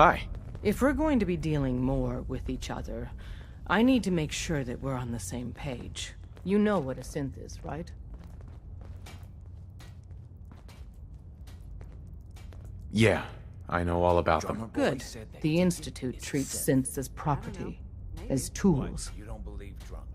Hi. If we're going to be dealing more with each other, I need to make sure that we're on the same page. You know what a synth is, right? Yeah, I know all about them. Good. The Institute treats synths as property, as tools. You don't believe Drummer?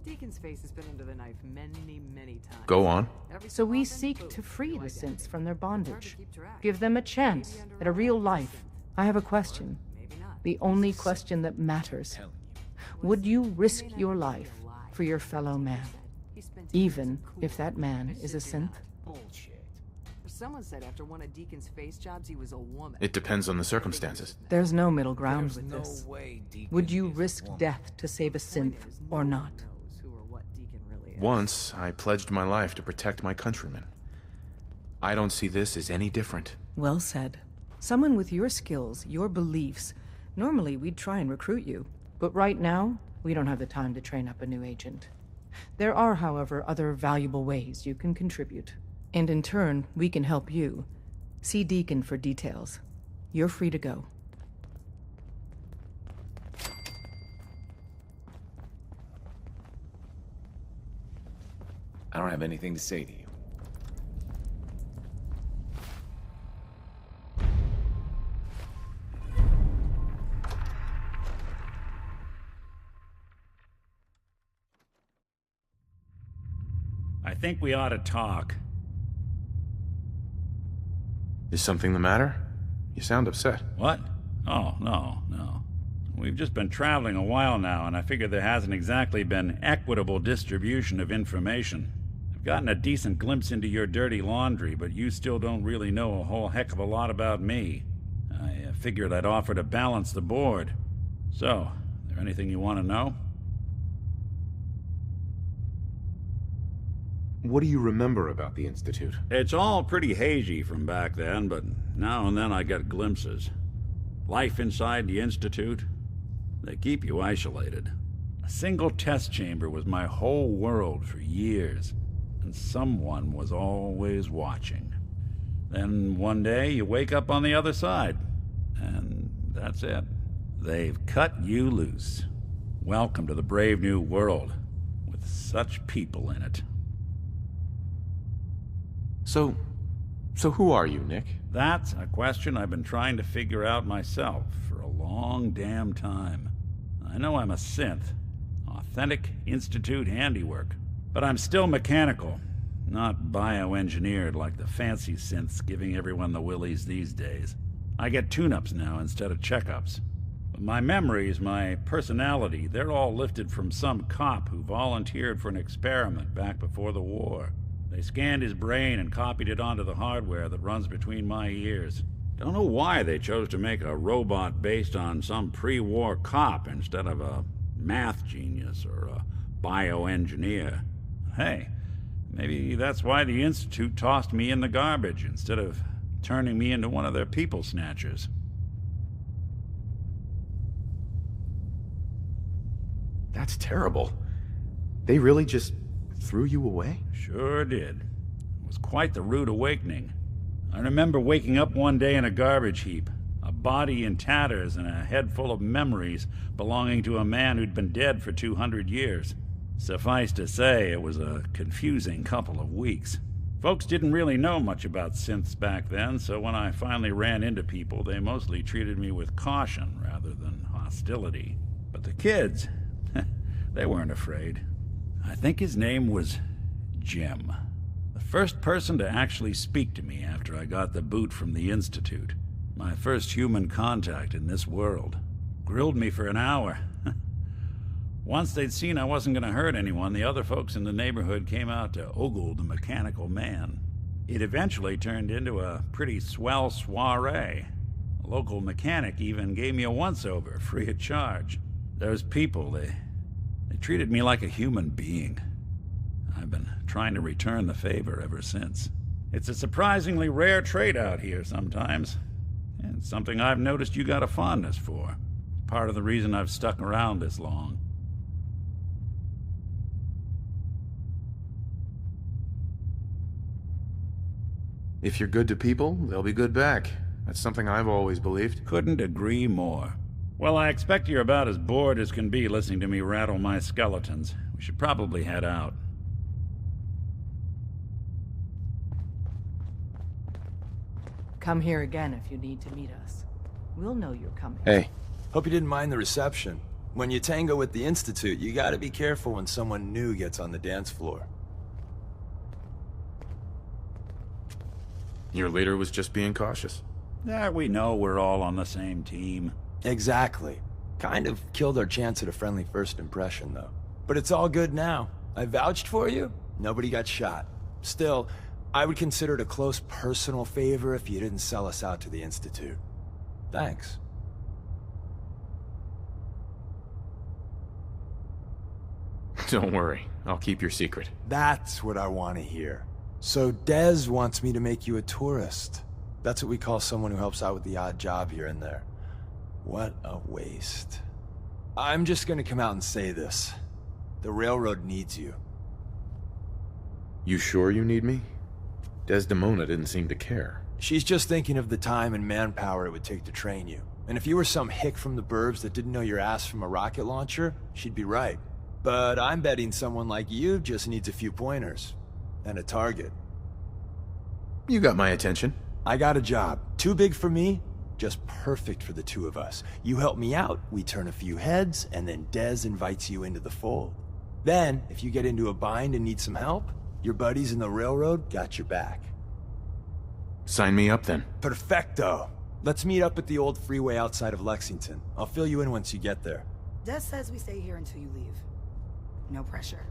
Deacon's face has been under the knife many times. Go on. So we seek to free the synths from their bondage. Give them a chance at a real life. I have a question. The only question that matters. Would you risk your life for your fellow man? Even if that man is a synth? Bullshit. Someone said after one of Deacon's face jobs, he was a woman. It depends on the circumstances. There's no middle ground There's with no this. way Deacon Would you is a risk woman. death to save a synth or not? Knows who or what Deacon really is. Once, I pledged my life to protect my countrymen. I don't see this as any different. Well said. Someone with your skills, your beliefs. Normally, we'd try and recruit you. But right now, we don't have the time to train up a new agent. There are, however, other valuable ways you can contribute. And in turn, we can help you. See Deacon for details. You're free to go. I don't have anything to say to you. I think we ought to talk. Is something the matter? You sound upset. What? Oh, no. We've just been traveling a while now, and I figure there hasn't exactly been equitable distribution of information. I've gotten a decent glimpse into your dirty laundry, but you still don't really know a whole heck of a lot about me. I figured I'd offer to balance the board. So, is there anything you want to know? What do you remember about the Institute? It's all pretty hazy from back then, but now and then I get glimpses. Life inside the Institute, they keep you isolated. A single test chamber was my whole world for years, and someone was always watching. Then one day you wake up on the other side, and that's it. They've cut you loose. Welcome to the brave new world, with such people in it. So who are you, Nick? That's a question I've been trying to figure out myself for a long damn time. I know I'm a synth, authentic Institute handiwork, but I'm still mechanical, not bioengineered like the fancy synths giving everyone the willies these days. I get tune-ups now instead of checkups. But my memories, my personality, they're all lifted from some cop who volunteered for an experiment back before the war. They scanned his brain and copied it onto the hardware that runs between my ears. Don't know why they chose to make a robot based on some pre-war cop instead of a math genius or a bioengineer. Hey, maybe that's why the Institute tossed me in the garbage instead of turning me into one of their people snatchers. That's terrible. They really just threw you away? Sure did. It was quite the rude awakening. I remember waking up one day in a garbage heap, a body in tatters and a head full of memories belonging to a man who'd been dead for 200 years. Suffice to say, it was a confusing couple of weeks. Folks didn't really know much about synths back then, so when I finally ran into people, they mostly treated me with caution rather than hostility. But the kids, they weren't afraid. I think his name was Jim. The first person to actually speak to me after I got the boot from the Institute. My first human contact in this world. Grilled me for an hour. Once they'd seen I wasn't going to hurt anyone, the other folks in the neighborhood came out to ogle the mechanical man. It eventually turned into a pretty swell soiree. A local mechanic even gave me a once-over, free of charge. Those people, they treated me like a human being. I've been trying to return the favor ever since. It's a surprisingly rare trait out here sometimes, and something I've noticed you got a fondness for. Part of the reason I've stuck around this long. If you're good to people, they'll be good back. That's something I've always believed. Couldn't agree more. Well, I expect you're about as bored as can be listening to me rattle my skeletons. We should probably head out. Come here again if you need to meet us. We'll know you're coming. Hey. Hope you didn't mind the reception. When you tango with the Institute, you gotta be careful when someone new gets on the dance floor. Your leader was just being cautious. We know we're all on the same team. Exactly. Kind of killed our chance at a friendly first impression, though. But it's all good now. I vouched for you. Nobody got shot. Still, I would consider it a close personal favor if you didn't sell us out to the Institute. Thanks. Don't worry, I'll keep your secret. That's what I want to hear. So Dez wants me to make you a tourist. That's what we call someone who helps out with the odd job here and there. What a waste. I'm just gonna come out and say this. The railroad needs you. You sure you need me? Desdemona didn't seem to care. She's just thinking of the time and manpower it would take to train you. And if you were some hick from the burbs that didn't know your ass from a rocket launcher, she'd be right. But I'm betting someone like you just needs a few pointers. And a target. You got my attention. I got a job. Too big for me, just perfect for the two of us. You help me out, we turn a few heads, and then Dez invites you into the fold. Then, if you get into a bind and need some help, your buddies in the railroad got your back. Sign me up then. Perfecto. Let's meet up at the old freeway outside of Lexington. I'll fill you in once you get there. Des says we stay here until you leave. No pressure.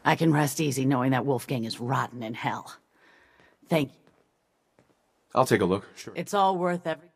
I can rest easy knowing that Wolfgang is rotten in hell. Thank you. I'll take a look. Sure. It's all worth every...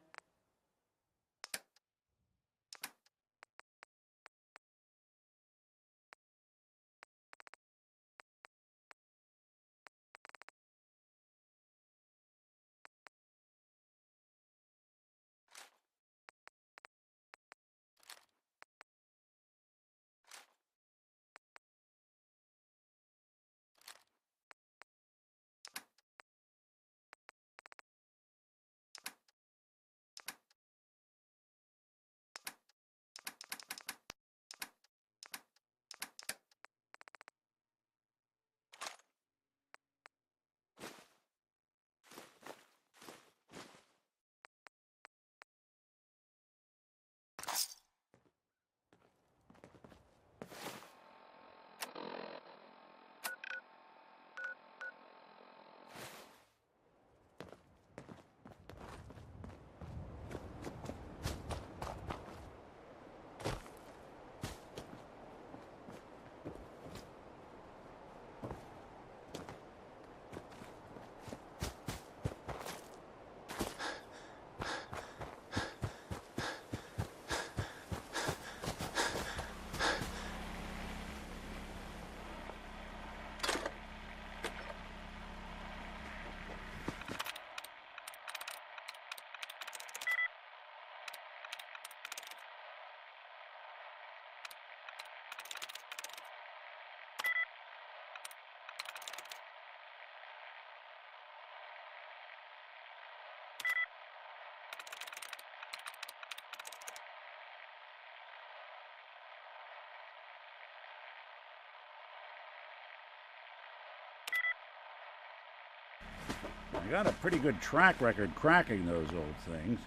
I got a pretty good track record cracking those old things.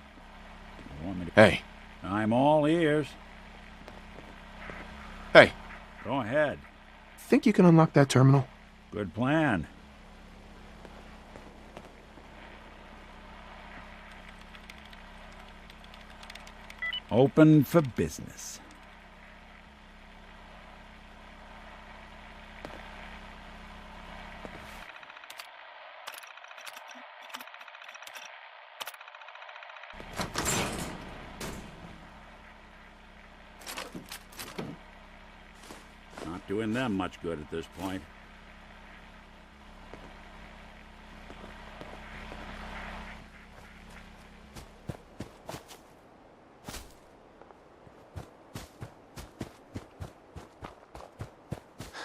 You want me to... Hey. I'm all ears. Hey. Go ahead. Think you can unlock that terminal? Good plan. Open for business. Not doing them much good at this point.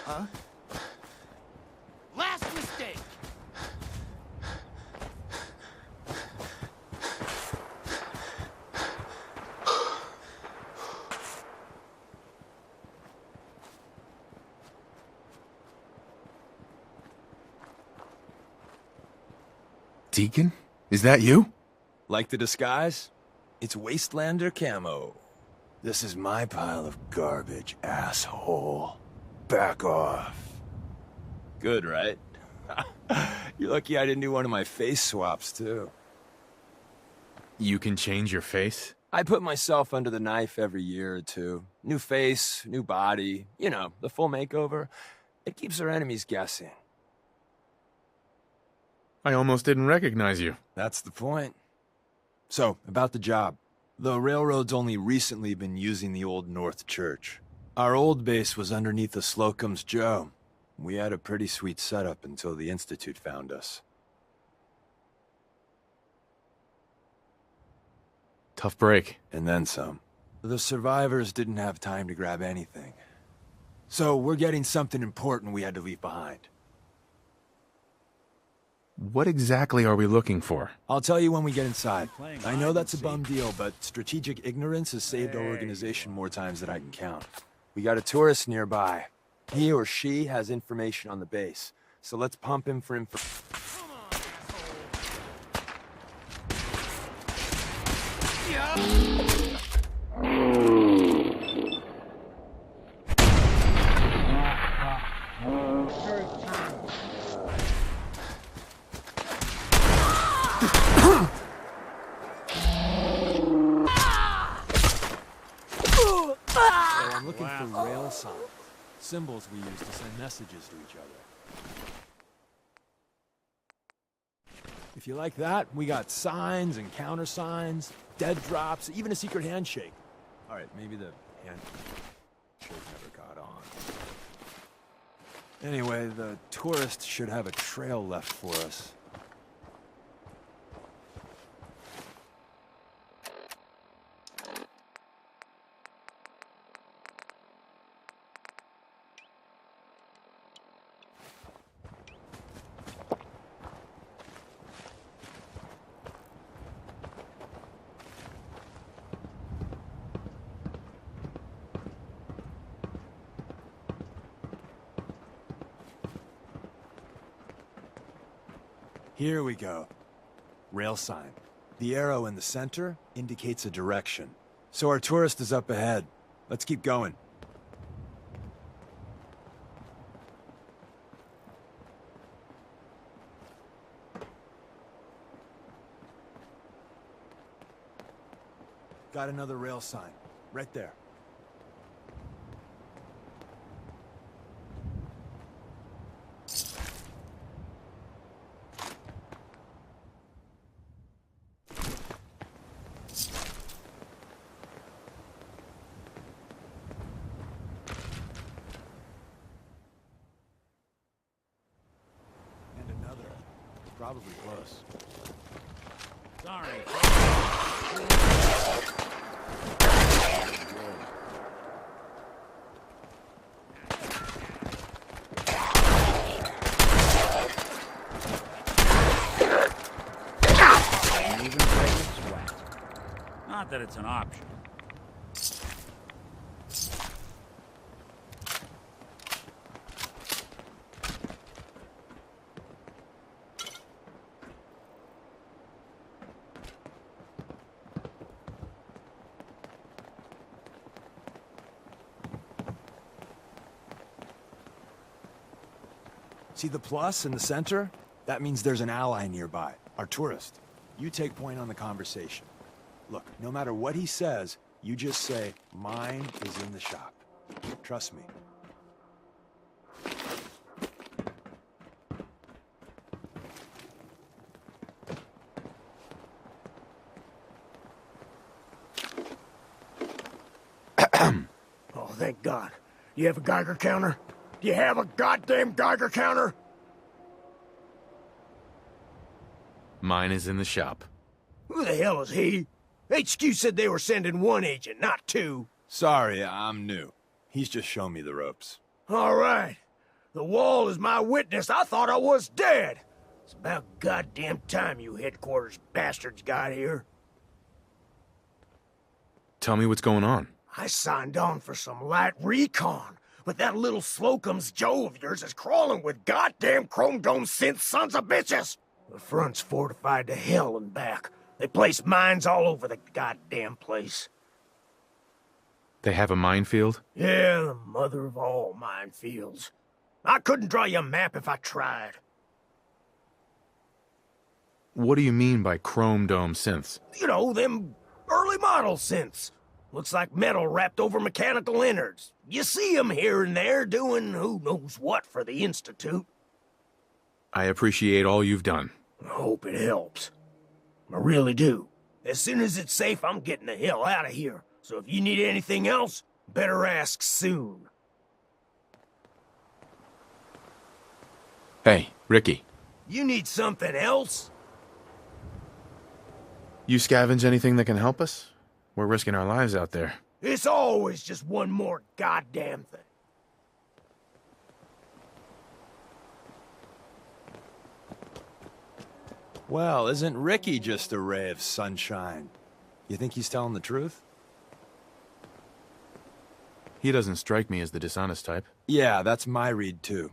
Huh? Last mistake! Deacon? Is that you? Like the disguise? It's Wastelander camo. This is my pile of garbage, asshole. Back off. Good, right? You're lucky I didn't do one of my face swaps, too. You can change your face? I put myself under the knife every year or two. New face, new body, you know, the full makeover. It keeps our enemies guessing. I almost didn't recognize you. That's the point. So, about the job. The railroad's only recently been using the Old North Church. Our old base was underneath the Slocum's Joe. We had a pretty sweet setup until the Institute found us. Tough break. And then some. The survivors didn't have time to grab anything. So, we're getting something important we had to leave behind. What exactly are we looking for? I'll tell you when we get inside. I know that's a bum deal, but strategic ignorance has saved our organization more times than I can count. We got a tourist nearby. He or she has information on the base, so let's pump him for info. I'm looking for rail signs. Symbols we use to send messages to each other. If you like that, we got signs and countersigns, dead drops, even a secret handshake. Alright, maybe the handshake never got on. Anyway, the tourist should have a trail left for us. Here we go. Rail sign. The arrow in the center indicates a direction. So our tourist is up ahead. Let's keep going. Got another rail sign. Right there. Probably close. Sorry. Even break a sweat. Not that it's an option. See the plus in the center? That means there's an ally nearby, our tourist. You take point on the conversation. Look, no matter what he says, you just say, mine is in the shop. Trust me. Oh, thank God. You have a Geiger counter? Do you have a goddamn Geiger counter? Mine is in the shop. Who the hell is he? HQ said they were sending one agent, not two. Sorry, I'm new. He's just shown me the ropes. All right. The wall is my witness. I thought I was dead. It's about goddamn time you headquarters bastards got here. Tell me what's going on. I signed on for some light recon, but that little Slocum's Joe of yours is crawling with goddamn chrome dome synth sons of bitches. The front's fortified to hell and back. They place mines all over the goddamn place. They have a minefield? Yeah, the mother of all minefields. I couldn't draw you a map if I tried. What do you mean by chrome dome synths? You know, them early model synths. Looks like metal wrapped over mechanical innards. You see them here and there doing who knows what for the Institute. I appreciate all you've done. I hope it helps. I really do. As soon as it's safe, I'm getting the hell out of here. So if you need anything else, better ask soon. Hey, Ricky. You need something else? You scavenge anything that can help us? We're risking our lives out there. It's always just one more goddamn thing. Well, isn't Ricky just a ray of sunshine? You think he's telling the truth? He doesn't strike me as the dishonest type. Yeah, that's my read too.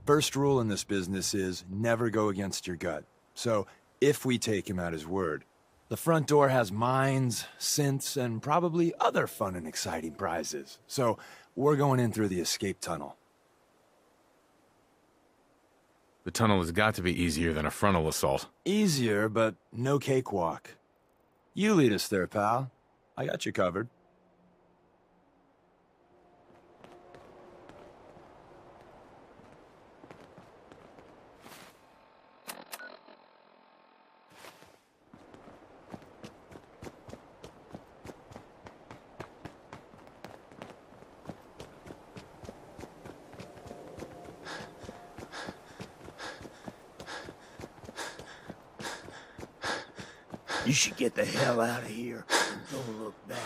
First rule in this business is never go against your gut. So, if we take him at his word, the front door has mines, synths, and probably other fun and exciting prizes. So, we're going in through the escape tunnel. The tunnel has got to be easier than a frontal assault. Easier, but no cakewalk. You lead us there, pal. I got you covered. You should get the hell out of here and don't look back.